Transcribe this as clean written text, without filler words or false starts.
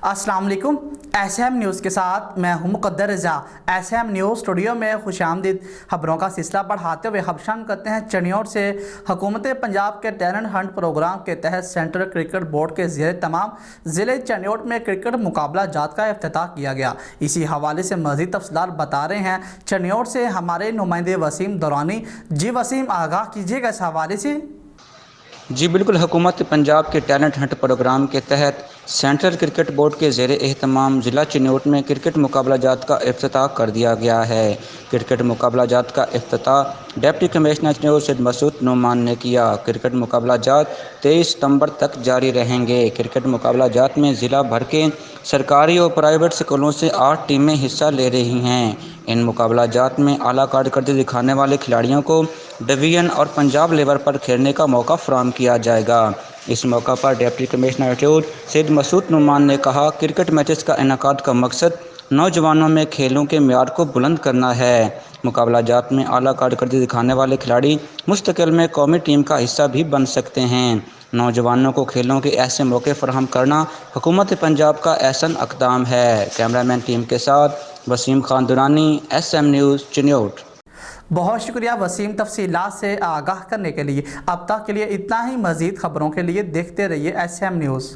अस्सलाम वालेकुम। SM news के साथ मैं हूं मुक़द्दर रज़ा। SM न्यूज़ स्टूडियो में खुशामदीद। खबरों का सिलसिला बढ़ाते हुए खबशान करते हैं चनियोट से। हुकूमत पंजाब के टैलेंट हंट प्रोग्राम के तहत सेंट्रल क्रिकेट बोर्ड के ज़ेर तमाम ज़िले चनियोट में क्रिकेट मुकाबला जात का इफ्तिताह किया गया। इसी हवाले से मज़ीद तफसीलात बता रहे हैं चनियोट से हमारे नुमाइंदे वसीम दौरानी। जी वसीम, आगाह कीजिएगा इस हवाले से। जी बिल्कुल, हुकूमत पंजाब के टैलेंट हंट प्रोग्राम के तहत सेंट्रल क्रिकेट बोर्ड के ज़ेर एहतमाम ज़िला चिन्नौट में क्रिकेट मुकाबला जात का इफ्तिताह कर दिया गया है। क्रिकेट मुकाबला जात का इफ्तिताह डिप्टी कमिश्नर चिन्नौट सैयद मसूद नुमान ने किया। क्रिकेट मुकाबला जात 23 सितंबर तक जारी रहेंगे। क्रिकेट मुकाबला जात में ज़िला भर के सरकारी और प्राइवेट स्कूलों से 8 टीमें हिस्सा ले रही हैं। इन मुकाबला जात में आला कारकर्दगी दिखाने वाले खिलाड़ियों को डिवीज़न और पंजाब लेवल पर खेलने का मौका फराहम किया जाएगा। इस मौका पर डिप्टी कमिश्नर चिन्नौट सैयद मसूद नुमान ने कहा, क्रिकेट मैचेस का इनेकाद का मकसद नौजवानों में खेलों के म्यार को बुलंद करना है। मुकाबला जात में आला कारकर्दगी दिखाने वाले खिलाड़ी मुस्तकिल में कौमी टीम का हिस्सा भी बन सकते हैं। नौजवानों को खेलों के ऐसे मौके फराहम करना हुकूमत पंजाब का एहसन इक़दाम है। कैमरामैन टीम के साथ वसीम खान दुरानी, SM न्यूज़ चिन्नौट। बहुत शुक्रिया वसीम तफसीलात से आगाह करने के लिए। अब तक के लिए इतना ही। मज़ीद खबरों के लिए देखते रहिए SM न्यूज़।